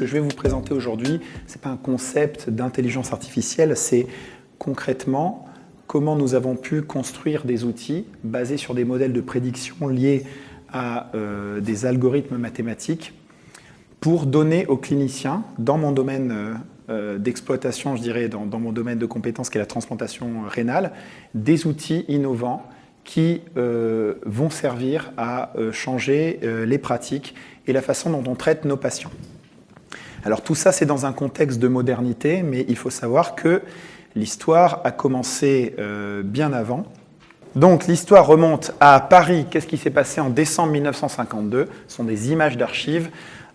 que je vais vous présenter aujourd'hui, ce n'est pas un concept d'intelligence artificielle, c'est concrètement comment nous avons pu construire des outils basés sur des modèles de prédiction liés à des algorithmes mathématiques pour donner aux cliniciens, dans mon domaine d'exploitation, je dirais, dans mon domaine de compétences qui est la transplantation rénale, des outils innovants qui vont servir à changer les pratiques et la façon dont on traite nos patients. Alors tout ça, c'est dans un contexte de modernité, mais il faut savoir que l'histoire a commencé bien avant. Donc l'histoire remonte à Paris. Qu'est-ce qui s'est passé en décembre 1952 ? Ce sont des images d'archives.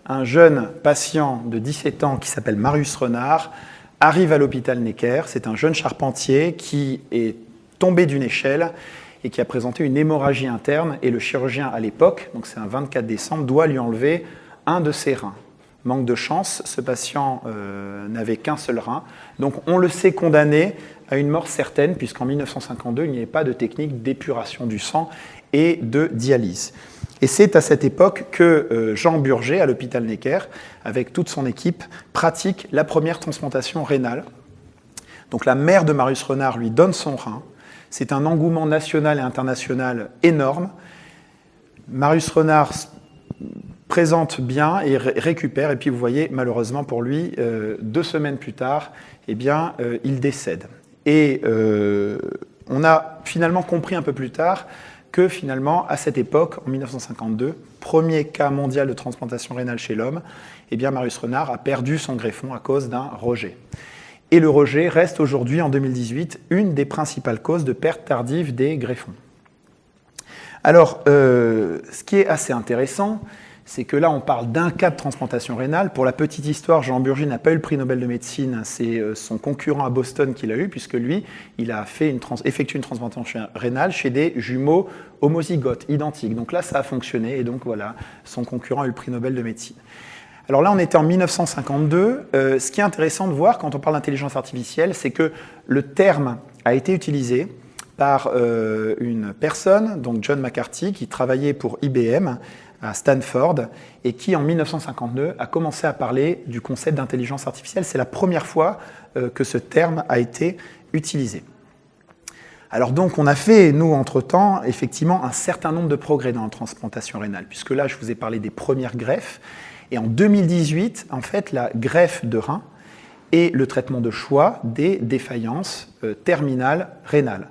Un jeune patient de 17 ans qui s'appelle Marius Renard arrive à l'hôpital Necker. C'est un jeune charpentier qui est tombé d'une échelle et qui a présenté une hémorragie interne. Et le chirurgien à l'époque, donc c'est un 24 décembre, doit lui enlever un de ses reins. Manque de chance, ce patient n'avait qu'un seul rein. Donc on le sait condamné à une mort certaine, puisqu'en 1952, il n'y avait pas de technique d'épuration du sang et de dialyse. Et c'est à cette époque que Jean Burger, à l'hôpital Necker, avec toute son équipe, pratique la première transplantation rénale. Donc la mère de Marius Renard lui donne son rein. C'est un engouement national et international énorme. Marius Renard présente bien et récupère, et puis vous voyez, malheureusement pour lui, 2 semaines plus tard, eh bien, il décède. Et on a finalement compris un peu plus tard que finalement, à cette époque, en 1952, premier cas mondial de transplantation rénale chez l'homme, eh bien, Marius Renard a perdu son greffon à cause d'un rejet. Et le rejet reste aujourd'hui, en 2018, une des principales causes de perte tardive des greffons. Alors, ce qui est assez intéressant, c'est que là, on parle d'un cas de transplantation rénale. Pour la petite histoire, Jean Burger n'a pas eu le prix Nobel de médecine, c'est son concurrent à Boston qui l'a eu, puisque lui, il a effectué une transplantation rénale chez des jumeaux homozygotes, identiques. Donc là, ça a fonctionné, et donc voilà, son concurrent a eu le prix Nobel de médecine. Alors là, on était en 1952. Ce qui est intéressant de voir quand on parle d'intelligence artificielle, c'est que le terme a été utilisé par une personne, donc John McCarthy, qui travaillait pour IBM à Stanford et qui, en 1952, a commencé à parler du concept d'intelligence artificielle. C'est la première fois que ce terme a été utilisé. Alors donc, on a fait, nous, entre-temps, effectivement, un certain nombre de progrès dans la transplantation rénale, puisque là, je vous ai parlé des premières greffes. Et en 2018, en fait, la greffe de rein est le traitement de choix des défaillances terminales rénales.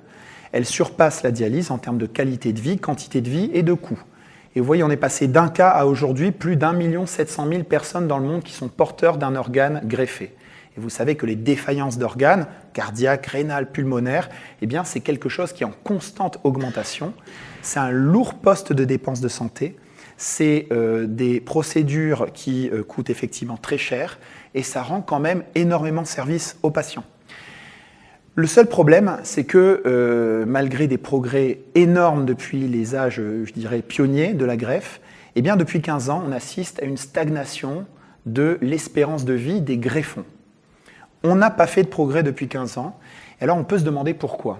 Elle surpasse la dialyse en termes de qualité de vie, quantité de vie et de coût. Et vous voyez, on est passé d'un cas à aujourd'hui plus d'1 700 000 personnes dans le monde qui sont porteurs d'un organe greffé. Et vous savez que les défaillances d'organes, cardiaques, rénales, pulmonaires, eh bien, c'est quelque chose qui est en constante augmentation. C'est un lourd poste de dépenses de santé. C'est des procédures qui coûtent effectivement très cher et ça rend quand même énormément service aux patients. Le seul problème, c'est que malgré des progrès énormes depuis les âges, je dirais, pionniers de la greffe, eh bien, depuis 15 ans, on assiste à une stagnation de l'espérance de vie des greffons. On n'a pas fait de progrès depuis 15 ans, et alors on peut se demander pourquoi.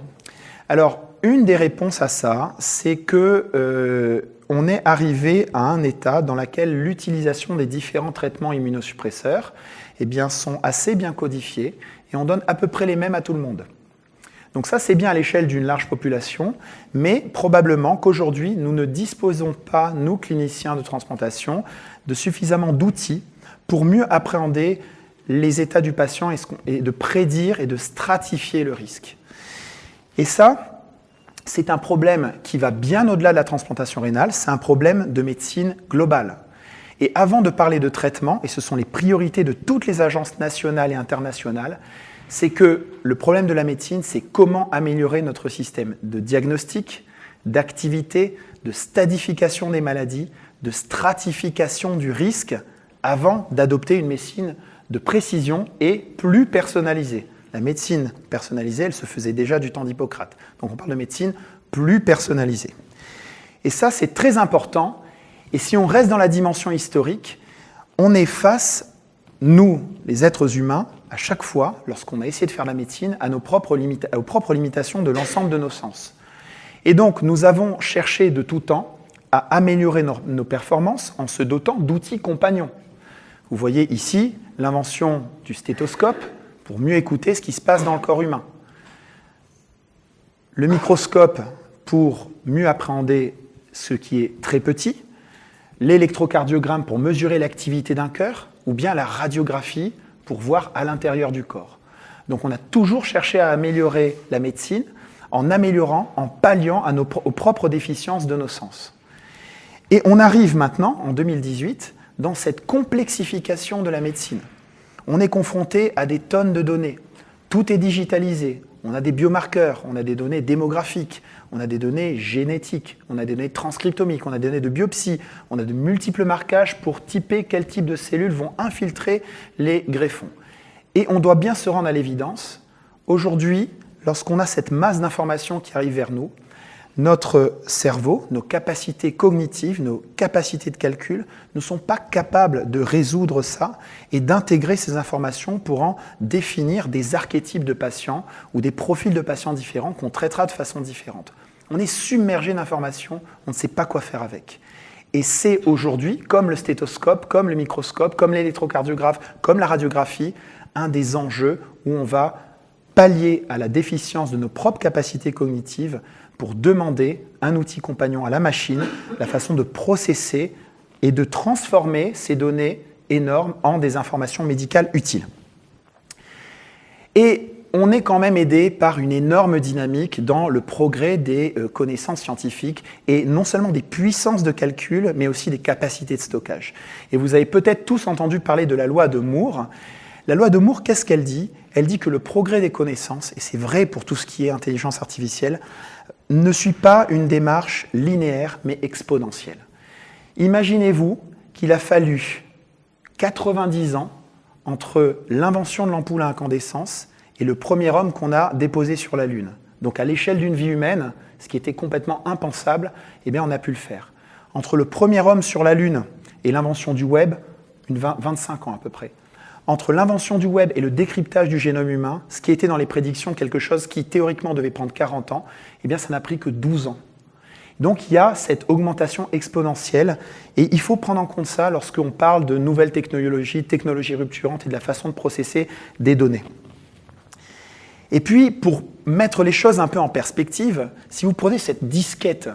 Alors, une des réponses à ça, c'est que on est arrivé à un état dans lequel l'utilisation des différents traitements immunosuppresseurs eh bien, sont assez bien codifiés et on donne à peu près les mêmes à tout le monde. Donc ça, c'est bien à l'échelle d'une large population, mais probablement qu'aujourd'hui, nous ne disposons pas, nous, cliniciens de transplantation, de suffisamment d'outils pour mieux appréhender les états du patient et de prédire et de stratifier le risque. Et ça, c'est un problème qui va bien au-delà de la transplantation rénale, c'est un problème de médecine globale. Et avant de parler de traitement, et ce sont les priorités de toutes les agences nationales et internationales, c'est que le problème de la médecine, c'est comment améliorer notre système de diagnostic, d'activité, de stadification des maladies, de stratification du risque, avant d'adopter une médecine de précision et plus personnalisée. La médecine personnalisée, elle se faisait déjà du temps d'Hippocrate. Donc on parle de médecine plus personnalisée. Et ça, c'est très important. Et si on reste dans la dimension historique, on est face, nous, les êtres humains, à chaque fois, lorsqu'on a essayé de faire la médecine, aux propres limitations de l'ensemble de nos sens. Et donc, nous avons cherché de tout temps à améliorer nos performances en se dotant d'outils compagnons. Vous voyez ici l'invention du stéthoscope pour mieux écouter ce qui se passe dans le corps humain. Le microscope pour mieux appréhender ce qui est très petit, l'électrocardiogramme pour mesurer l'activité d'un cœur, ou bien la radiographie pour voir à l'intérieur du corps. Donc on a toujours cherché à améliorer la médecine en améliorant, en palliant aux propres déficiences de nos sens. Et on arrive maintenant, en 2018, dans cette complexification de la médecine. On est confronté à des tonnes de données. Tout est digitalisé. On a des biomarqueurs, on a des données démographiques, on a des données génétiques, on a des données transcriptomiques, on a des données de biopsie, on a de multiples marquages pour typer quel type de cellules vont infiltrer les greffons. Et on doit bien se rendre à l'évidence, aujourd'hui, lorsqu'on a cette masse d'informations qui arrive vers nous, notre cerveau, nos capacités cognitives, nos capacités de calcul ne sont pas capables de résoudre ça et d'intégrer ces informations pour en définir des archétypes de patients ou des profils de patients différents qu'on traitera de façon différente. On est submergé d'informations, on ne sait pas quoi faire avec. Et c'est aujourd'hui, comme le stéthoscope, comme le microscope, comme l'électrocardiographe, comme la radiographie, un des enjeux où on va pallier à la déficience de nos propres capacités cognitives pour demander un outil compagnon à la machine, la façon de processer et de transformer ces données énormes en des informations médicales utiles. Et on est quand même aidé par une énorme dynamique dans le progrès des connaissances scientifiques et non seulement des puissances de calcul, mais aussi des capacités de stockage. Et vous avez peut-être tous entendu parler de la loi de Moore. La loi de Moore, qu'est-ce qu'elle dit? Elle dit que le progrès des connaissances, et c'est vrai pour tout ce qui est intelligence artificielle, ne suit pas une démarche linéaire, mais exponentielle. Imaginez-vous qu'il a fallu 90 ans entre l'invention de l'ampoule à incandescence et le premier homme qu'on a déposé sur la Lune. Donc à l'échelle d'une vie humaine, ce qui était complètement impensable, eh bien on a pu le faire. Entre le premier homme sur la Lune et l'invention du web, 25 ans à peu près. Entre l'invention du web et le décryptage du génome humain, ce qui était dans les prédictions quelque chose qui théoriquement devait prendre 40 ans, eh bien ça n'a pris que 12 ans. Donc il y a cette augmentation exponentielle et il faut prendre en compte ça lorsqu'on parle de nouvelles technologies rupturantes et de la façon de processer des données. Et puis, pour mettre les choses un peu en perspective, si vous prenez cette disquette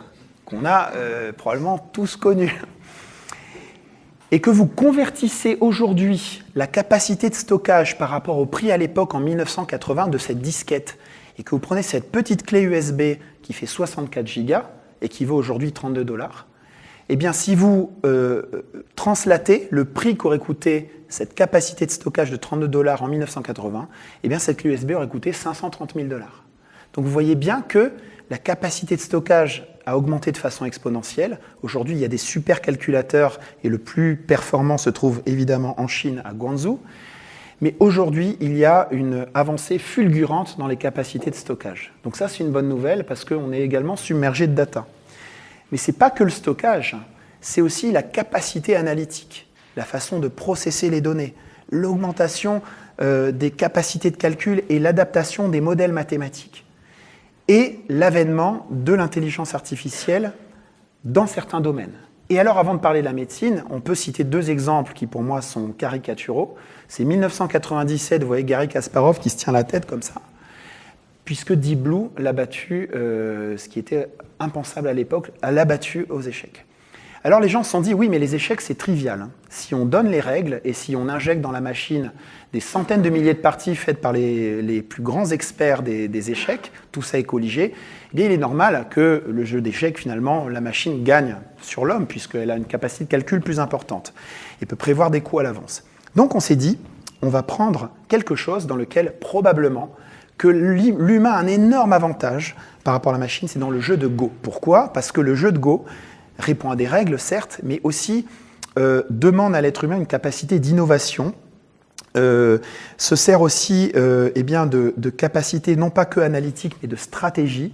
qu'on a probablement tous connue, et que vous convertissez aujourd'hui la capacité de stockage par rapport au prix à l'époque en 1980 de cette disquette, et que vous prenez cette petite clé USB qui fait 64 Go et qui vaut aujourd'hui 32 $, eh bien si vous translatez le prix qu'aurait coûté cette capacité de stockage de 32 $ en 1980, eh bien cette clé USB aurait coûté 530 000 $. Donc vous voyez bien que la capacité de stockage a augmenté de façon exponentielle. Aujourd'hui, il y a des supercalculateurs et le plus performant se trouve évidemment en Chine, à Guangzhou. Mais aujourd'hui, il y a une avancée fulgurante dans les capacités de stockage. Donc ça, c'est une bonne nouvelle parce qu'on est également submergé de data. Mais ce n'est pas que le stockage, c'est aussi la capacité analytique, la façon de processer les données, l'augmentation des capacités de calcul et l'adaptation des modèles mathématiques. Et l'avènement de l'intelligence artificielle dans certains domaines. Et alors, avant de parler de la médecine, on peut citer deux exemples qui, pour moi, sont caricaturaux. C'est 1997, vous voyez Garry Kasparov qui se tient la tête comme ça, puisque Deep Blue l'a battu, ce qui était impensable à l'époque, l'a battu aux échecs. Alors les gens se sont dit, oui, mais les échecs, c'est trivial. Si on donne les règles et si on injecte dans la machine des centaines de milliers de parties faites par les plus grands experts des échecs, tout ça est colligé, eh bien, il est normal que le jeu d'échecs, finalement, la machine gagne sur l'homme, puisqu'elle a une capacité de calcul plus importante et peut prévoir des coups à l'avance. Donc on s'est dit, on va prendre quelque chose dans lequel, probablement, que l'humain a un énorme avantage par rapport à la machine, c'est dans le jeu de Go. Pourquoi? Parce que le jeu de Go répond à des règles, certes, mais aussi demande à l'être humain une capacité d'innovation, se sert aussi eh bien de capacité non pas que analytique, mais de stratégie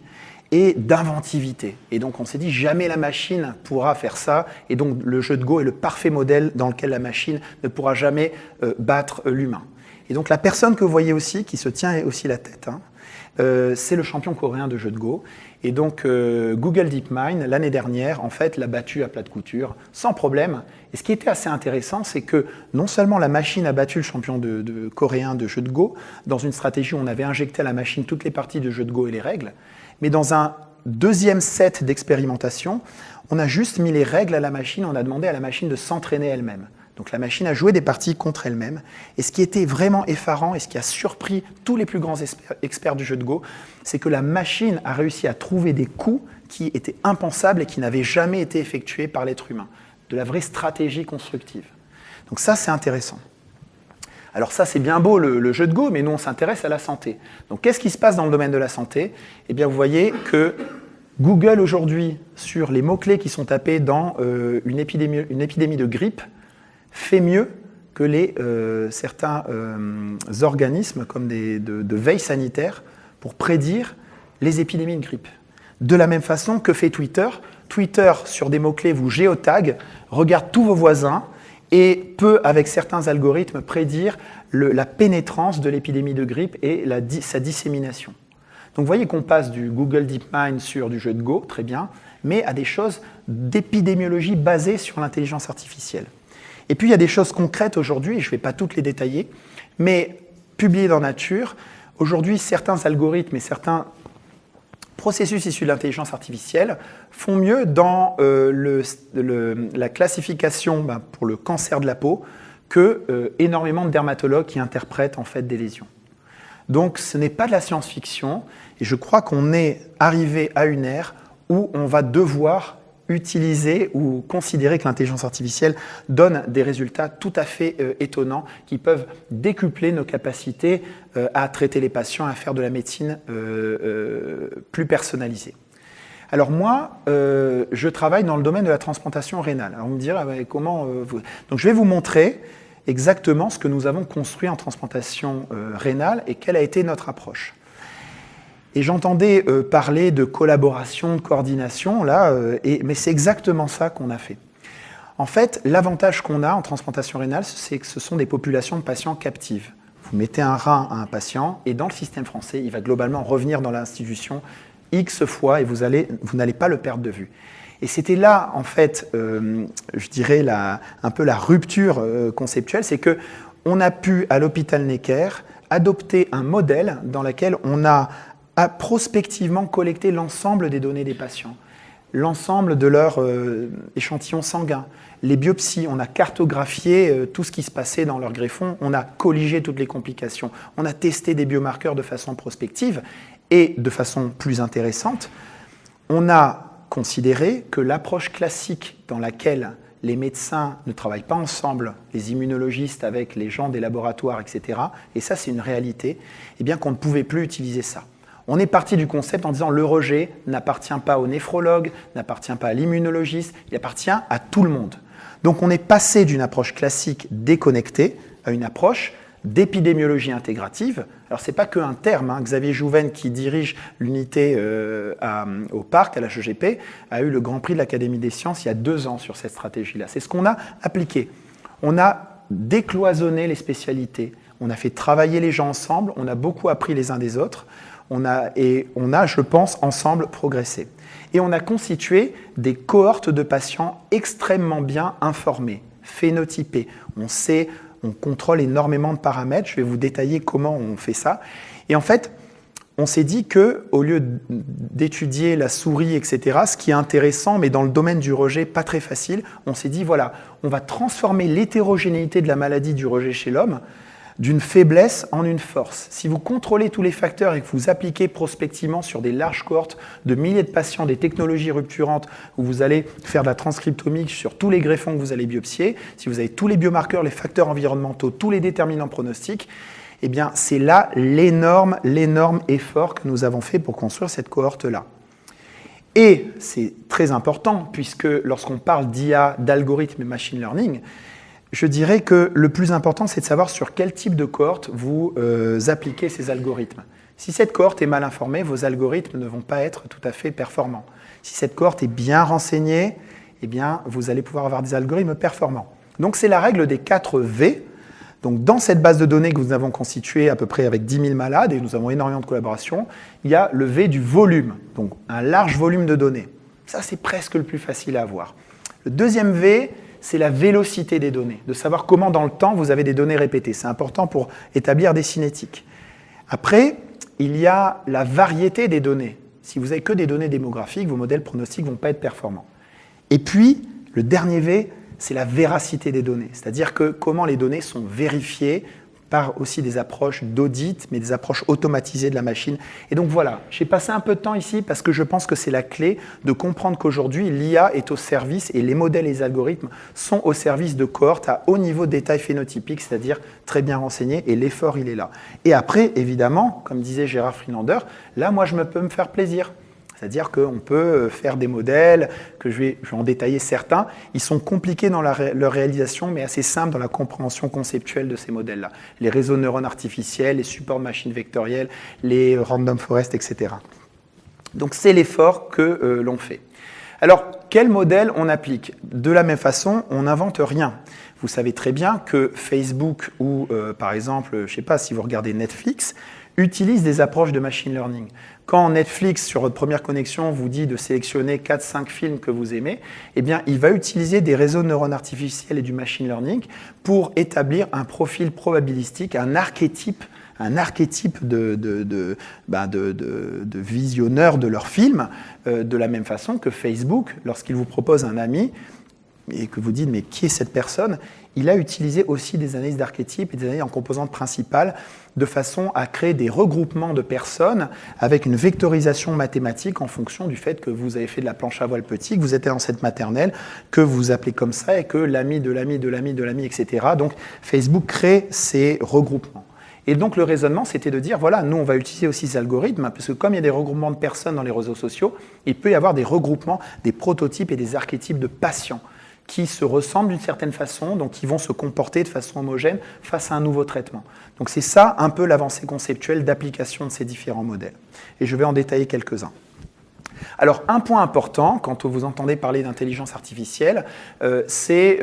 et d'inventivité. Et donc on s'est dit, jamais la machine pourra faire ça, et donc le jeu de Go est le parfait modèle dans lequel la machine ne pourra jamais battre l'humain. Et donc la personne que vous voyez aussi, qui se tient aussi la tête, hein, c'est le champion coréen de jeux de Go. Et donc Google DeepMind, l'année dernière, en fait, l'a battu à plat de couture, sans problème. Et ce qui était assez intéressant, c'est que non seulement la machine a battu le champion coréen de jeux de Go, dans une stratégie où on avait injecté à la machine toutes les parties de jeux de Go et les règles, mais dans un deuxième set d'expérimentation, on a juste mis les règles à la machine, on a demandé à la machine de s'entraîner elle-même. Donc la machine a joué des parties contre elle-même. Et ce qui était vraiment effarant et ce qui a surpris tous les plus grands experts du jeu de Go, c'est que la machine a réussi à trouver des coups qui étaient impensables et qui n'avaient jamais été effectués par l'être humain. De la vraie stratégie constructive. Donc ça, c'est intéressant. Alors ça, c'est bien beau le jeu de Go, mais nous, on s'intéresse à la santé. Donc qu'est-ce qui se passe dans le domaine de la santé? Eh bien, vous voyez que Google, aujourd'hui, sur les mots-clés qui sont tapés dans une épidémie de grippe, fait mieux que certains organismes comme de veille sanitaire pour prédire les épidémies de grippe. De la même façon que fait Twitter. Twitter, sur des mots-clés, vous géotague, regarde tous vos voisins et peut, avec certains algorithmes, prédire la pénétrance de l'épidémie de grippe et sa dissémination. Donc vous voyez qu'on passe du Google DeepMind sur du jeu de Go, très bien, mais à des choses d'épidémiologie basées sur l'intelligence artificielle. Et puis, il y a des choses concrètes aujourd'hui, et je ne vais pas toutes les détailler, mais publiées dans Nature. Aujourd'hui, certains algorithmes et certains processus issus de l'intelligence artificielle font mieux dans la classification pour le cancer de la peau que énormément de dermatologues qui interprètent en fait des lésions. Donc, ce n'est pas de la science-fiction, et je crois qu'on est arrivé à une ère où on va devoir utiliser ou considérer que l'intelligence artificielle donne des résultats tout à fait étonnants qui peuvent décupler nos capacités à traiter les patients, à faire de la médecine plus personnalisée. Alors moi, je travaille dans le domaine de la transplantation rénale. Alors on me dira, comment Donc je vais vous montrer exactement ce que nous avons construit en transplantation rénale et quelle a été notre approche. Et j'entendais parler de collaboration, de coordination, là, mais c'est exactement ça qu'on a fait. En fait, l'avantage qu'on a en transplantation rénale, c'est que ce sont des populations de patients captives. Vous mettez un rein à un patient, et dans le système français, il va globalement revenir dans l'institution X fois, et vous n'allez pas le perdre de vue. Et c'était là, en fait, je dirais, un peu la rupture conceptuelle, c'est qu'on a pu, à l'hôpital Necker, adopter un modèle dans lequel on a prospectivement collecté l'ensemble des données des patients, l'ensemble de leur échantillon sanguin, les biopsies, on a cartographié tout ce qui se passait dans leur greffon, on a colligé toutes les complications, on a testé des biomarqueurs de façon prospective et de façon plus intéressante, on a considéré que l'approche classique dans laquelle les médecins ne travaillent pas ensemble, les immunologistes avec les gens des laboratoires, etc., et ça c'est une réalité, eh bien qu'on ne pouvait plus utiliser ça. On est parti du concept en disant le rejet n'appartient pas au néphrologue, n'appartient pas à l'immunologiste, il appartient à tout le monde. Donc on est passé d'une approche classique déconnectée à une approche d'épidémiologie intégrative. Alors ce n'est pas qu'un terme, hein. Xavier Jouven, qui dirige l'unité au Parc, à la HEGP, a eu le Grand Prix de l'Académie des sciences il y a 2 ans sur cette stratégie-là. C'est ce qu'on a appliqué. On a décloisonné les spécialités, on a fait travailler les gens ensemble, on a beaucoup appris les uns des autres, on a, je pense, ensemble progressé. Et on a constitué des cohortes de patients extrêmement bien informés, phénotypés. On contrôle énormément de paramètres. Je vais vous détailler comment on fait ça. Et en fait, on s'est dit qu'au lieu d'étudier la souris, etc., ce qui est intéressant, mais dans le domaine du rejet, pas très facile, on s'est dit, voilà, on va transformer l'hétérogénéité de la maladie du rejet chez l'homme d'une faiblesse en une force. Si vous contrôlez tous les facteurs et que vous appliquez prospectivement sur des larges cohortes de milliers de patients des technologies rupturantes où vous allez faire de la transcriptomie sur tous les greffons que vous allez biopsier, si vous avez tous les biomarqueurs, les facteurs environnementaux, tous les déterminants pronostiques, eh bien c'est là l'énorme effort que nous avons fait pour construire cette cohorte-là. Et c'est très important puisque lorsqu'on parle d'IA, d'algorithmes et machine learning, je dirais que le plus important, c'est de savoir sur quel type de cohorte vous appliquez ces algorithmes. Si cette cohorte est mal informée, vos algorithmes ne vont pas être tout à fait performants. Si cette cohorte est bien renseignée, eh bien, vous allez pouvoir avoir des algorithmes performants. Donc, c'est la règle des 4 V. Donc, dans cette base de données que nous avons constituée à peu près avec 10 000 malades, et nous avons énormément de collaborations, il y a le V du volume, donc un large volume de données. Ça, c'est presque le plus facile à avoir. Le deuxième V, c'est la vélocité des données, de savoir comment dans le temps vous avez des données répétées. C'est important pour établir des cinétiques. Après, il y a la variété des données. Si vous n'avez que des données démographiques, vos modèles pronostiques ne vont pas être performants. Et puis, le dernier V, c'est la véracité des données, c'est-à-dire que comment les données sont vérifiées par aussi des approches d'audit, mais des approches automatisées de la machine. Et donc voilà, j'ai passé un peu de temps ici parce que je pense que c'est la clé de comprendre qu'aujourd'hui, l'IA est au service et les modèles et les algorithmes sont au service de cohortes à haut niveau de détail phénotypique, c'est-à-dire très bien renseignés, et l'effort, il est là. Et après, évidemment, comme disait Gérard Friedlander, là, moi, je peux me faire plaisir. C'est-à-dire qu'on peut faire des modèles, que je vais en détailler certains. Ils sont compliqués dans leur réalisation, mais assez simples dans la compréhension conceptuelle de ces modèles-là. Les réseaux de neurones artificiels, les supports de machines vectorielles, les random forest, etc. Donc c'est l'effort que l'on fait. Alors, quel modèle on applique? De la même façon, on n'invente rien. Vous savez très bien que Facebook ou, par exemple, je ne sais pas si vous regardez Netflix, utilisent des approches de machine learning. Quand Netflix, sur votre première connexion, vous dit de sélectionner 4-5 films que vous aimez, eh bien, il va utiliser des réseaux de neurones artificiels et du machine learning pour établir un profil probabilistique, un archétype de visionneurs de leurs films, de la même façon que Facebook, lorsqu'il vous propose un ami, et que vous dites, mais qui est cette personne? Il a utilisé aussi des analyses d'archétypes et des analyses en composantes principales de façon à créer des regroupements de personnes avec une vectorisation mathématique en fonction du fait que vous avez fait de la planche à voile petit, que vous êtes dans cette maternelle, que vous vous appelez comme ça et que l'ami de l'ami de l'ami de l'ami, etc. Donc Facebook crée ces regroupements. Et donc le raisonnement, c'était de dire, voilà, nous on va utiliser aussi ces algorithmes, parce que comme il y a des regroupements de personnes dans les réseaux sociaux, il peut y avoir des regroupements, des prototypes et des archétypes de patients qui se ressemblent d'une certaine façon, donc qui vont se comporter de façon homogène face à un nouveau traitement. Donc c'est ça un peu l'avancée conceptuelle d'application de ces différents modèles. Et je vais en détailler quelques-uns. Alors un point important, quand vous entendez parler d'intelligence artificielle, c'est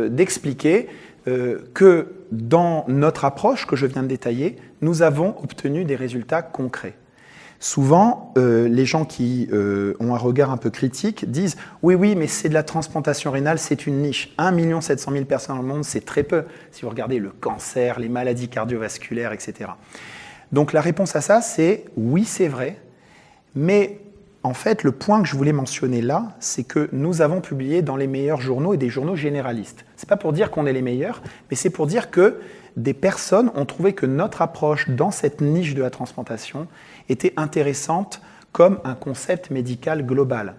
d'expliquer que dans notre approche que je viens de détailler, nous avons obtenu des résultats concrets. Souvent, les gens qui ont un regard un peu critique disent « Oui, mais c'est de la transplantation rénale, c'est une niche. 1 700 000 personnes dans le monde, c'est très peu. Si vous regardez le cancer, les maladies cardiovasculaires, etc. » Donc la réponse à ça, c'est « Oui, c'est vrai. » Mais en fait, le point que je voulais mentionner là, c'est que nous avons publié dans les meilleurs journaux et des journaux généralistes. Ce n'est pas pour dire qu'on est les meilleurs, mais c'est pour dire que des personnes ont trouvé que notre approche dans cette niche de la transplantation était intéressante comme un concept médical global.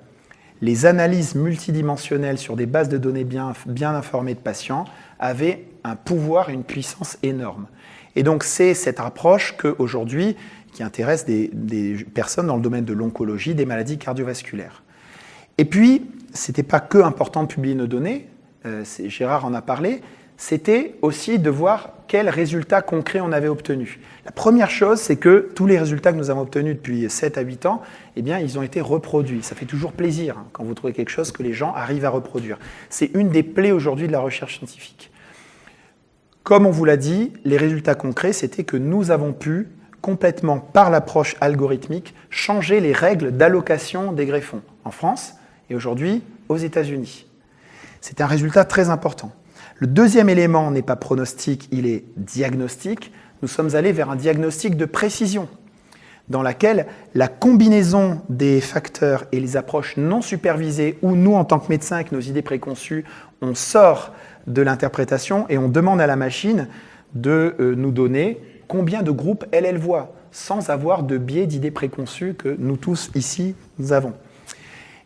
Les analyses multidimensionnelles sur des bases de données bien informées de patients avaient un pouvoir et une puissance énorme. Et donc c'est cette approche qu'aujourd'hui, qui intéresse des personnes dans le domaine de l'oncologie, des maladies cardiovasculaires. Et puis, ce n'était pas que important de publier nos données, Gérard en a parlé, c'était aussi de voir quels résultats concrets on avait obtenus. La première chose, c'est que tous les résultats que nous avons obtenus depuis 7 à 8 ans, eh bien, ils ont été reproduits. Ça fait toujours plaisir quand vous trouvez quelque chose que les gens arrivent à reproduire. C'est une des plaies aujourd'hui de la recherche scientifique. Comme on vous l'a dit, les résultats concrets, c'était que nous avons pu complètement, par l'approche algorithmique, changer les règles d'allocation des greffons en France et aujourd'hui aux États-Unis. C'est un résultat très important. Le deuxième élément n'est pas pronostic, il est diagnostic. Nous sommes allés vers un diagnostic de précision, dans laquelle la combinaison des facteurs et les approches non supervisées, où nous, en tant que médecins, avec nos idées préconçues, on sort de l'interprétation et on demande à la machine de nous donner combien de groupes elle voit, sans avoir de biais d'idées préconçues que nous tous ici, nous avons.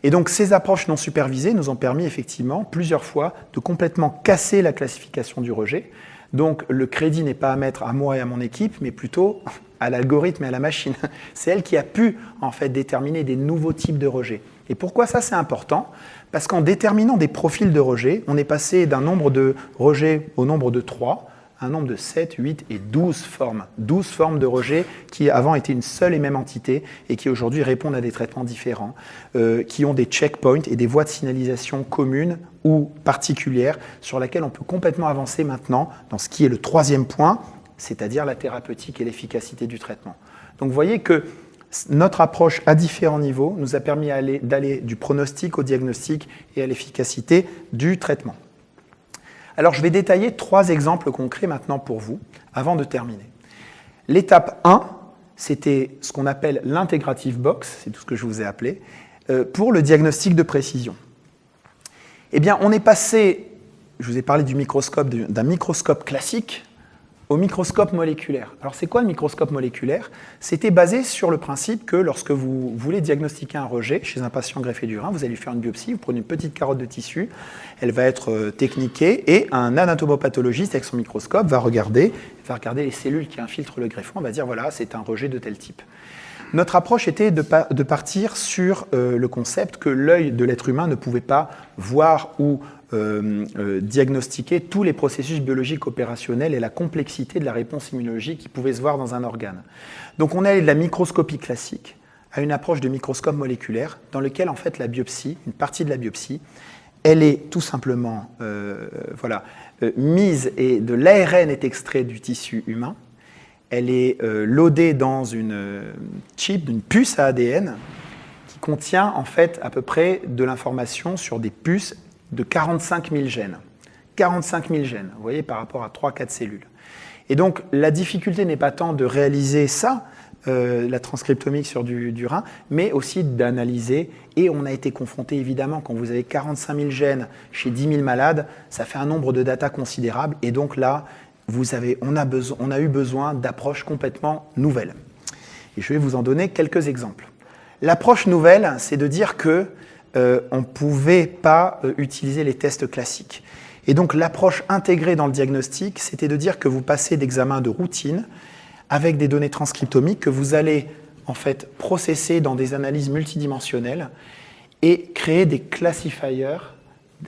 Et donc ces approches non supervisées nous ont permis effectivement plusieurs fois de complètement casser la classification du rejet. Donc le crédit n'est pas à mettre à moi et à mon équipe, mais plutôt à l'algorithme et à la machine. C'est elle qui a pu en fait déterminer des nouveaux types de rejets. Et pourquoi ça c'est important? Parce qu'en déterminant des profils de rejet, on est passé d'un nombre de rejets au nombre de 3, un nombre de 7, 8 et 12 formes. 12 formes de rejet qui avant étaient une seule et même entité et qui aujourd'hui répondent à des traitements différents, qui ont des checkpoints et des voies de signalisation communes ou particulières sur lesquelles on peut complètement avancer maintenant dans ce qui est le troisième point, c'est-à-dire la thérapeutique et l'efficacité du traitement. Donc vous voyez que notre approche à différents niveaux nous a permis d'aller du pronostic au diagnostic et à l'efficacité du traitement. Alors je vais détailler 3 exemples concrets maintenant pour vous, avant de terminer. L'étape 1, c'était ce qu'on appelle l'integrative box, c'est tout ce que je vous ai appelé, pour le diagnostic de précision. Eh bien, on est passé, je vous ai parlé du microscope, d'un microscope classique, au microscope moléculaire. Alors c'est quoi le microscope moléculaire? C'était basé sur le principe que lorsque vous voulez diagnostiquer un rejet chez un patient greffé du rein, vous allez lui faire une biopsie, vous prenez une petite carotte de tissu, elle va être techniquée et un anatomopathologiste avec son microscope va regarder les cellules qui infiltrent le greffon, on va dire voilà, c'est un rejet de tel type. Notre approche était de partir sur le concept que l'œil de l'être humain ne pouvait pas voir ou diagnostiquer tous les processus biologiques opérationnels et la complexité de la réponse immunologique qui pouvait se voir dans un organe. Donc on est allé de la microscopie classique à une approche de microscope moléculaire dans lequel en fait la biopsie, une partie de la biopsie, elle est tout simplement mise et de l'ARN est extrait du tissu humain. Elle est loadée dans une chip, une puce à ADN qui contient en fait à peu près de l'information sur des puces de 45 000 gènes. 45 000 gènes, vous voyez, par rapport à 3-4 cellules. Et donc, la difficulté n'est pas tant de réaliser ça, la transcriptomique sur du rein, mais aussi d'analyser. Et on a été confronté, évidemment, quand vous avez 45 000 gènes chez 10 000 malades, ça fait un nombre de data considérable. Et donc là, on a eu besoin d'approches complètement nouvelles. Et je vais vous en donner quelques exemples. L'approche nouvelle, c'est de dire que on ne pouvait pas utiliser les tests classiques. Et donc l'approche intégrée dans le diagnostic, c'était de dire que vous passez d'examens de routine avec des données transcriptomiques que vous allez en fait processer dans des analyses multidimensionnelles et créer des classifiers,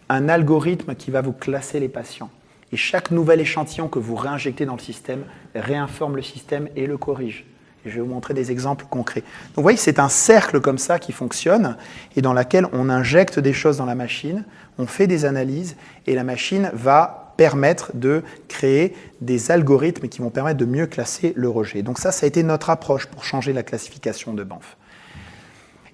un algorithme qui va vous classer les patients. Et chaque nouvel échantillon que vous réinjectez dans le système réinforme le système et le corrige. Et je vais vous montrer des exemples concrets. Donc vous voyez, c'est un cercle comme ça qui fonctionne et dans lequel on injecte des choses dans la machine, on fait des analyses et la machine va permettre de créer des algorithmes qui vont permettre de mieux classer le rejet. Donc ça a été notre approche pour changer la classification de Banff.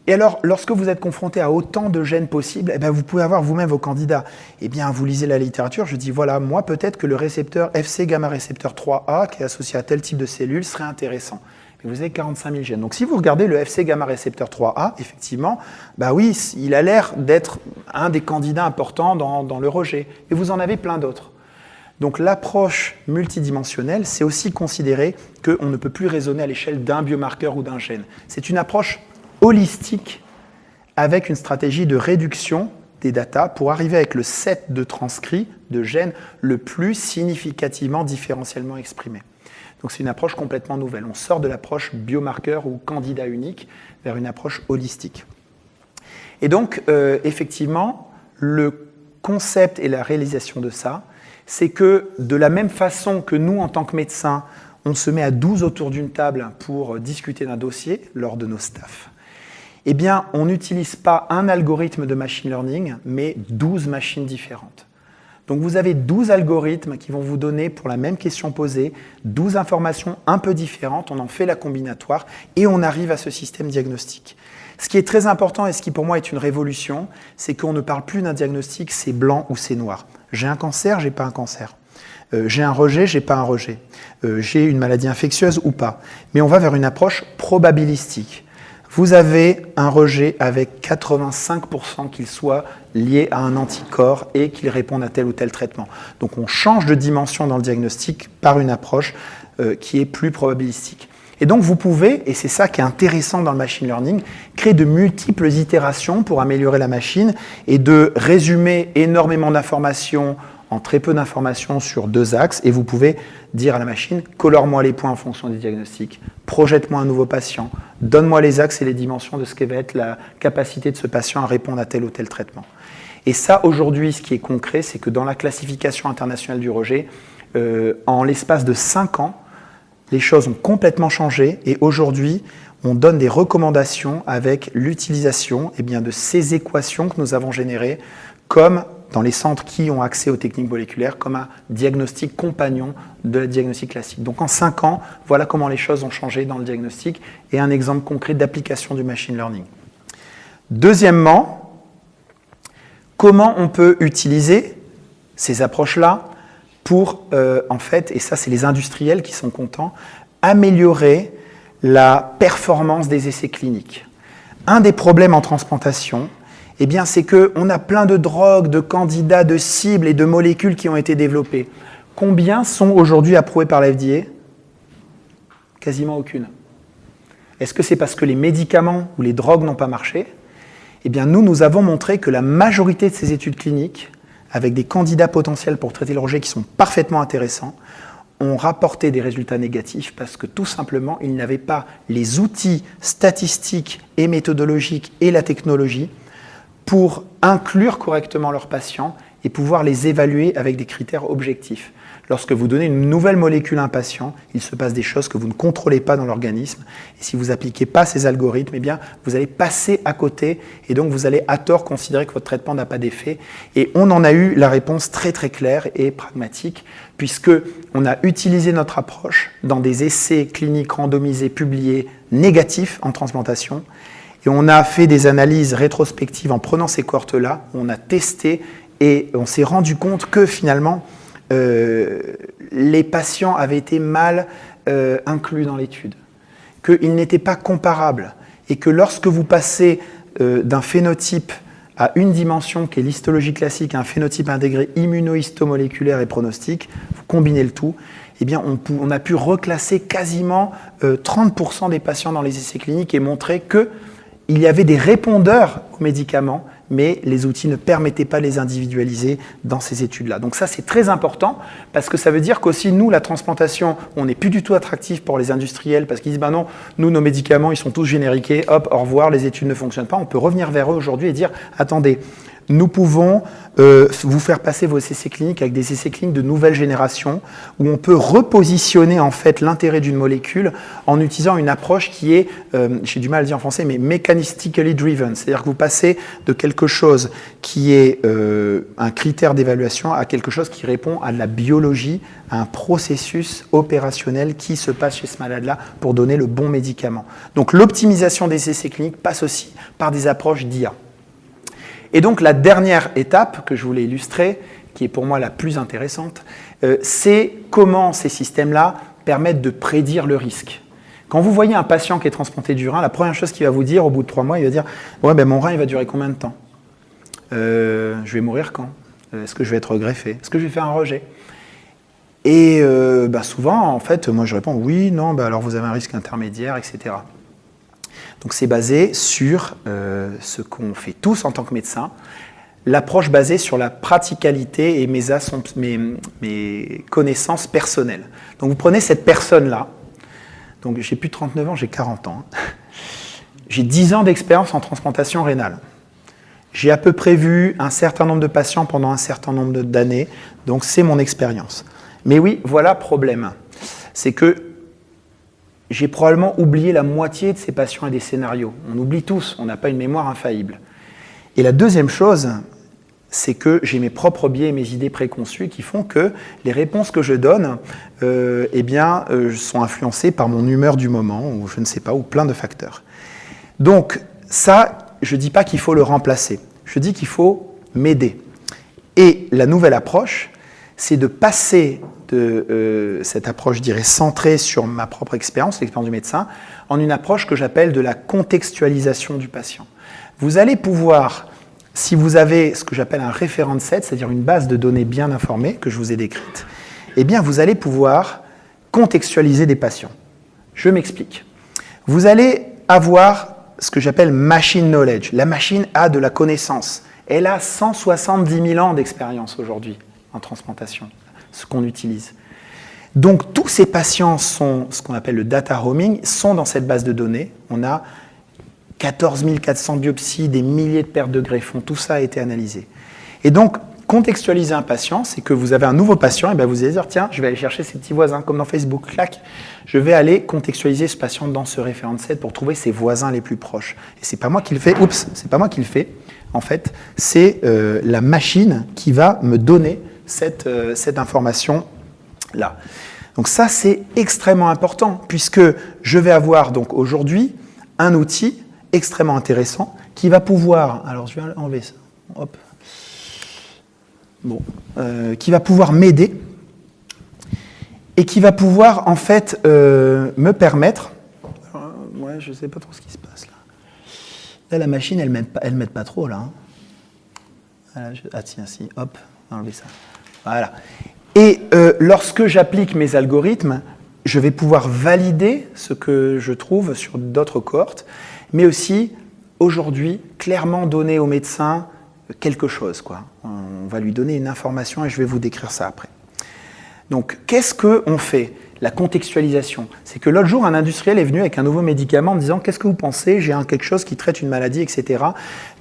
Et alors, lorsque vous êtes confronté à autant de gènes possibles, eh bien, vous pouvez avoir vous-même vos candidats. Eh bien, vous lisez la littérature, je dis, voilà, moi, peut-être que le récepteur FC gamma récepteur 3A, qui est associé à tel type de cellule, serait intéressant. Mais vous avez 45 000 gènes. Donc, si vous regardez le FC gamma récepteur 3A, effectivement, bah oui, il a l'air d'être un des candidats importants dans le rejet. Et vous en avez plein d'autres. Donc, l'approche multidimensionnelle, c'est aussi considérer qu'on ne peut plus raisonner à l'échelle d'un biomarqueur ou d'un gène. C'est une approche holistique avec une stratégie de réduction des datas pour arriver avec le set de transcrits de gènes le plus significativement différentiellement exprimé. Donc c'est une approche complètement nouvelle. On sort de l'approche biomarqueur ou candidat unique vers une approche holistique. Et donc, effectivement, le concept et la réalisation de ça, c'est que de la même façon que nous, en tant que médecins, on se met à 12 autour d'une table pour discuter d'un dossier lors de nos staffs, eh bien, on n'utilise pas un algorithme de machine learning, mais 12 machines différentes. Donc vous avez 12 algorithmes qui vont vous donner, pour la même question posée, 12 informations un peu différentes, on en fait la combinatoire et on arrive à ce système diagnostique. Ce qui est très important et ce qui pour moi est une révolution, c'est qu'on ne parle plus d'un diagnostic, c'est blanc ou c'est noir. J'ai un cancer, j'ai pas un cancer. J'ai un rejet, j'ai pas un rejet. J'ai une maladie infectieuse ou pas. Mais on va vers une approche probabilistique. Vous avez un rejet avec 85% qu'il soit lié à un anticorps et qu'il réponde à tel ou tel traitement. Donc on change de dimension dans le diagnostic par une approche qui est plus probabilistique. Et donc vous pouvez, et c'est ça qui est intéressant dans le machine learning, créer de multiples itérations pour améliorer la machine et de résumer énormément d'informations en très peu d'informations sur 2 axes, et vous pouvez dire à la machine « colore-moi les points en fonction des diagnostics, projette-moi un nouveau patient, donne-moi les axes et les dimensions de ce qui va être la capacité de ce patient à répondre à tel ou tel traitement ». Et ça, aujourd'hui, ce qui est concret, c'est que dans la classification internationale du rejet, en l'espace de 5 ans, les choses ont complètement changé et aujourd'hui, on donne des recommandations avec l'utilisation de ces équations que nous avons générées comme dans les centres qui ont accès aux techniques moléculaires, comme un diagnostic compagnon de la diagnostic classique. Donc en 5 ans, voilà comment les choses ont changé dans le diagnostic et un exemple concret d'application du machine learning. Deuxièmement, comment on peut utiliser ces approches-là pour, en fait, et ça c'est les industriels qui sont contents, améliorer la performance des essais cliniques. Un des problèmes en transplantation, c'est qu'on a plein de drogues, de candidats, de cibles et de molécules qui ont été développées. Combien sont aujourd'hui approuvés par la FDA ? Quasiment aucune. Est-ce que c'est parce que les médicaments ou les drogues n'ont pas marché ? Nous avons montré que la majorité de ces études cliniques, avec des candidats potentiels pour traiter le rejet qui sont parfaitement intéressants, ont rapporté des résultats négatifs parce que tout simplement, ils n'avaient pas les outils statistiques et méthodologiques et la technologie pour inclure correctement leurs patients et pouvoir les évaluer avec des critères objectifs. Lorsque vous donnez une nouvelle molécule à un patient, il se passe des choses que vous ne contrôlez pas dans l'organisme. Et si vous n'appliquez pas ces algorithmes, vous allez passer à côté et donc vous allez à tort considérer que votre traitement n'a pas d'effet. Et on en a eu la réponse très très claire et pragmatique puisqu'on a utilisé notre approche dans des essais cliniques randomisés publiés négatifs en transplantation. Et on a fait des analyses rétrospectives en prenant ces cohortes-là, on a testé et on s'est rendu compte que finalement, les patients avaient été mal inclus dans l'étude, qu'ils n'étaient pas comparables et que lorsque vous passez d'un phénotype à une dimension qui est l'histologie classique à un phénotype intégré immunohistomoléculaire et pronostic, vous combinez le tout, on a pu reclasser quasiment 30% des patients dans les essais cliniques et montrer qu'il y avait des répondeurs aux médicaments, mais les outils ne permettaient pas de les individualiser dans ces études-là. Donc ça, c'est très important, parce que ça veut dire qu'aussi, nous, la transplantation, on n'est plus du tout attractif pour les industriels, parce qu'ils disent, non, nous, nos médicaments, ils sont tous génériqués, hop, au revoir, les études ne fonctionnent pas. On peut revenir vers eux aujourd'hui et dire, attendez, nous pouvons vous faire passer vos essais cliniques avec des essais cliniques de nouvelle génération où on peut repositionner en fait l'intérêt d'une molécule en utilisant une approche qui est, j'ai du mal à le dire en français, mais mechanistically driven. C'est-à-dire que vous passez de quelque chose qui est un critère d'évaluation à quelque chose qui répond à de la biologie, à un processus opérationnel qui se passe chez ce malade-là pour donner le bon médicament. Donc l'optimisation des essais cliniques passe aussi par des approches d'IA. Et donc la dernière étape que je voulais illustrer, qui est pour moi la plus intéressante, c'est comment ces systèmes-là permettent de prédire le risque. Quand vous voyez un patient qui est transplanté du rein, la première chose qu'il va vous dire au bout de 3 mois, il va dire « Ouais, mon rein, il va durer combien de temps ? Je vais mourir quand ? Est-ce que je vais être greffé ? Est-ce que je vais faire un rejet ?» Et souvent, en fait, moi je réponds « Oui, non, alors vous avez un risque intermédiaire, etc. » Donc c'est basé sur ce qu'on fait tous en tant que médecin, l'approche basée sur la praticalité et mes connaissances personnelles. Donc vous prenez cette personne-là, donc j'ai plus de 39 ans, j'ai 40 ans, j'ai 10 ans d'expérience en transplantation rénale. J'ai à peu près vu un certain nombre de patients pendant un certain nombre d'années, donc c'est mon expérience. Mais oui, voilà le problème, c'est que j'ai probablement oublié la moitié de ces patients et des scénarios. On oublie tous, on n'a pas une mémoire infaillible. Et la deuxième chose, c'est que j'ai mes propres biais et mes idées préconçues qui font que les réponses que je donne sont influencées par mon humeur du moment, ou je ne sais pas, ou plein de facteurs. Donc ça, je ne dis pas qu'il faut le remplacer, je dis qu'il faut m'aider. Et la nouvelle approche, c'est de passer de cette approche, je dirais, centrée sur ma propre expérience, l'expérience du médecin, en une approche que j'appelle de la contextualisation du patient. Vous allez pouvoir, si vous avez ce que j'appelle un référent set, c'est-à-dire une base de données bien informée, que je vous ai décrite, vous allez pouvoir contextualiser des patients. Je m'explique. Vous allez avoir ce que j'appelle machine knowledge. La machine a de la connaissance. Elle a 170 000 ans d'expérience aujourd'hui en transplantation, ce qu'on utilise. Donc tous ces patients sont, ce qu'on appelle le data roaming, sont dans cette base de données. On a 14 400 biopsies, des milliers de pertes de greffons, tout ça a été analysé. Et donc contextualiser un patient, c'est que vous avez un nouveau patient, et bien vous allez dire, tiens, je vais aller chercher ses petits voisins, comme dans Facebook, clac. Je vais aller contextualiser ce patient dans ce référent set pour trouver ses voisins les plus proches. Et c'est pas moi qui le fais, c'est pas moi qui le fais. En fait, c'est la machine qui va me donner cette information-là. Donc ça, c'est extrêmement important, puisque je vais avoir donc aujourd'hui un outil extrêmement intéressant qui va pouvoir, alors je vais enlever ça, hop, bon, qui va pouvoir m'aider et qui va pouvoir en fait me permettre, ouais, je ne sais pas trop ce qui se passe là. Là, la machine, elle m'aide pas trop là. Hein. Ah tiens, si, hop, enlever ça. Voilà. Et lorsque j'applique mes algorithmes, je vais pouvoir valider ce que je trouve sur d'autres cohortes, mais aussi, aujourd'hui, clairement donner au médecin quelque chose, quoi. On va lui donner une information et je vais vous décrire ça après. Donc, qu'est-ce qu'on fait ? La contextualisation. C'est que l'autre jour, un industriel est venu avec un nouveau médicament en me disant « Qu'est-ce que vous pensez ? J'ai quelque chose qui traite une maladie, etc.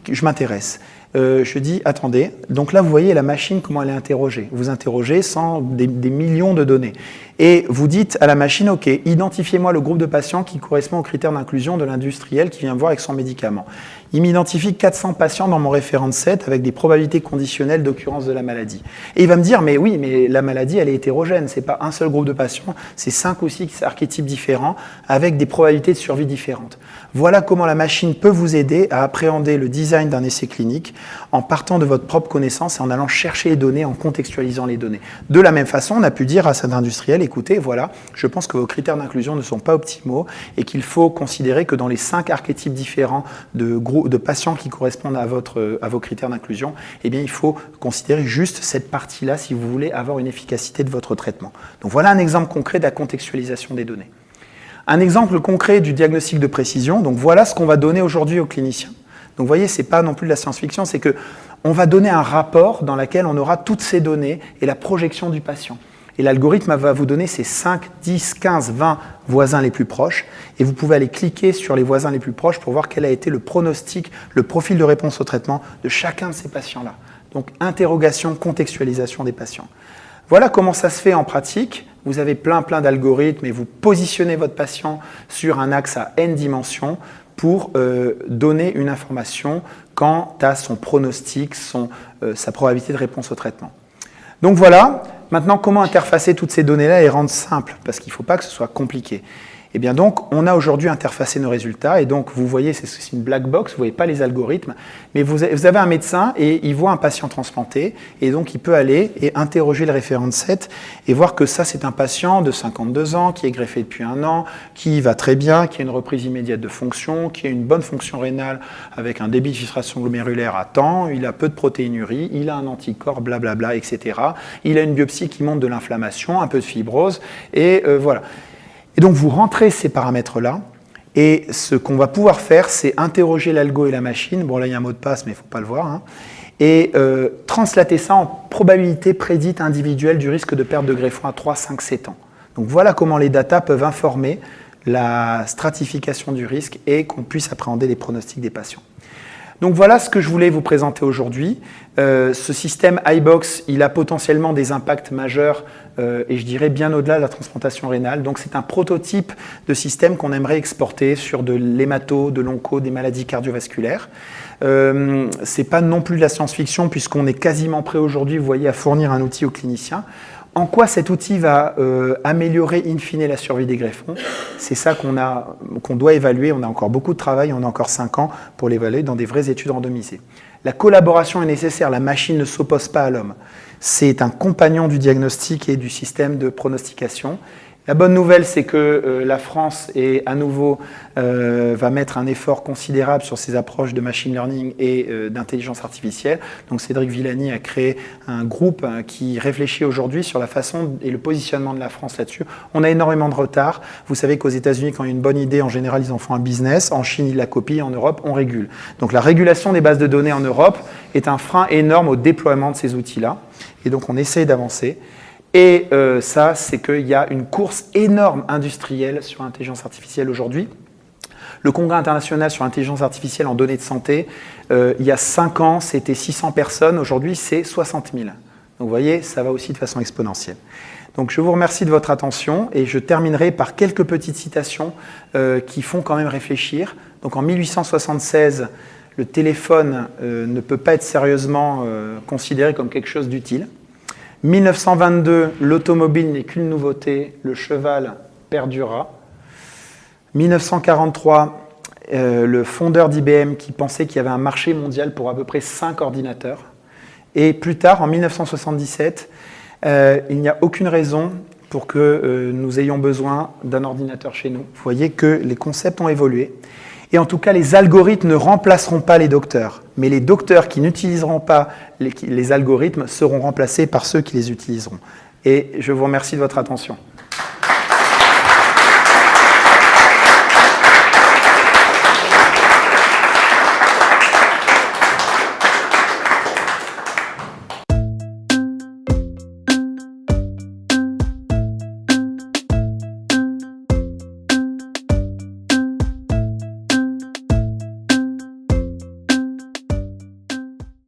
Je m'intéresse. » Je dis « Attendez. » Donc là, vous voyez la machine, comment elle est interrogée. Vous interrogez sans des millions de données. Et vous dites à la machine « Ok, identifiez-moi le groupe de patients qui correspond aux critères d'inclusion de l'industriel qui vient me voir avec son médicament. » Il m'identifie 400 patients dans mon référent set avec des probabilités conditionnelles d'occurrence de la maladie. Et il va me dire « Mais oui, mais la maladie, elle est hétérogène. C'est pas un seul groupe de patients, c'est 5 ou 6 archétypes différents avec des probabilités de survie différentes. » Voilà comment la machine peut vous aider à appréhender le design d'un essai clinique en partant de votre propre connaissance et en allant chercher les données, en contextualisant les données. De la même façon, on a pu dire à cet industriel, écoutez, voilà, je pense que vos critères d'inclusion ne sont pas optimaux et qu'il faut considérer que dans les 5 archétypes différents de patients qui correspondent à vos critères d'inclusion, eh bien, il faut considérer juste cette partie-là si vous voulez avoir une efficacité de votre traitement. Donc voilà un exemple concret de la contextualisation des données. Un exemple concret du diagnostic de précision, donc voilà ce qu'on va donner aujourd'hui aux cliniciens. Donc vous voyez, ce n'est pas non plus de la science-fiction, c'est qu'on va donner un rapport dans lequel on aura toutes ces données et la projection du patient. Et l'algorithme va vous donner ces 5, 10, 15, 20 voisins les plus proches. Et vous pouvez aller cliquer sur les voisins les plus proches pour voir quel a été le pronostic, le profil de réponse au traitement de chacun de ces patients-là. Donc interrogation, contextualisation des patients. Voilà comment ça se fait en pratique. Vous avez plein d'algorithmes et vous positionnez votre patient sur un axe à n dimensions pour donner une information quant à son pronostic, sa probabilité de réponse au traitement. Donc voilà, maintenant comment interfacer toutes ces données-là et rendre simple, parce qu'il ne faut pas que ce soit compliqué. Et bien donc, on a aujourd'hui interfacé nos résultats, et donc vous voyez, c'est une black box, vous ne voyez pas les algorithmes, mais vous avez un médecin et il voit un patient transplanté, et donc il peut aller et interroger le référent set et voir que ça, c'est un patient de 52 ans, qui est greffé depuis 1 an, qui va très bien, qui a une reprise immédiate de fonction, qui a une bonne fonction rénale avec un débit de filtration glomérulaire à temps, il a peu de protéinurie, il a un anticorps, blablabla, etc. Il a une biopsie qui montre de l'inflammation, un peu de fibrose, et voilà. Et donc, vous rentrez ces paramètres-là, et ce qu'on va pouvoir faire, c'est interroger l'algo et la machine. Bon, là, il y a un mot de passe, mais il ne faut pas le voir. Hein, et translater ça en probabilité prédite individuelle du risque de perte de greffon à 3, 5, 7 ans. Donc, voilà comment les datas peuvent informer la stratification du risque et qu'on puisse appréhender les pronostics des patients. Donc voilà ce que je voulais vous présenter aujourd'hui. Ce système iBox, il a potentiellement des impacts majeurs et je dirais bien au-delà de la transplantation rénale. Donc c'est un prototype de système qu'on aimerait exporter sur de l'hémato, de l'onco, des maladies cardiovasculaires. C'est pas non plus de la science-fiction puisqu'on est quasiment prêt aujourd'hui, vous voyez, à fournir un outil aux cliniciens. En quoi cet outil va améliorer in fine la survie des greffons? C'est ça qu'on doit évaluer. On a encore beaucoup de travail, on a encore 5 ans pour l'évaluer dans des vraies études randomisées. La collaboration est nécessaire, la machine ne s'oppose pas à l'homme. C'est un compagnon du diagnostic et du système de pronostication. La bonne nouvelle, c'est que la France à nouveau va mettre un effort considérable sur ses approches de machine learning et d'intelligence artificielle. Donc Cédric Villani a créé un groupe qui réfléchit aujourd'hui sur la façon et le positionnement de la France là-dessus. On a énormément de retard. Vous savez qu'aux États-Unis, quand il y a une bonne idée, en général, ils en font un business. En Chine, ils la copient. En Europe, on régule. Donc la régulation des bases de données en Europe est un frein énorme au déploiement de ces outils-là. Et donc on essaie d'avancer. Et ça, c'est qu'il y a une course énorme industrielle sur l'intelligence artificielle aujourd'hui. Le congrès international sur l'intelligence artificielle en données de santé, il y a 5 ans, c'était 600 personnes. Aujourd'hui, c'est 60 000. Donc vous voyez, ça va aussi de façon exponentielle. Donc je vous remercie de votre attention et je terminerai par quelques petites citations qui font quand même réfléchir. Donc en 1876, le téléphone ne peut pas être sérieusement considéré comme quelque chose d'utile. 1922, l'automobile n'est qu'une nouveauté, le cheval perdurera. 1943, le fondeur d'IBM qui pensait qu'il y avait un marché mondial pour à peu près 5 ordinateurs. Et plus tard, en 1977, il n'y a aucune raison pour que nous ayons besoin d'un ordinateur chez nous. Vous voyez que les concepts ont évolué. Et en tout cas, les algorithmes ne remplaceront pas les docteurs. Mais les docteurs qui n'utiliseront pas les algorithmes seront remplacés par ceux qui les utiliseront. Et je vous remercie de votre attention.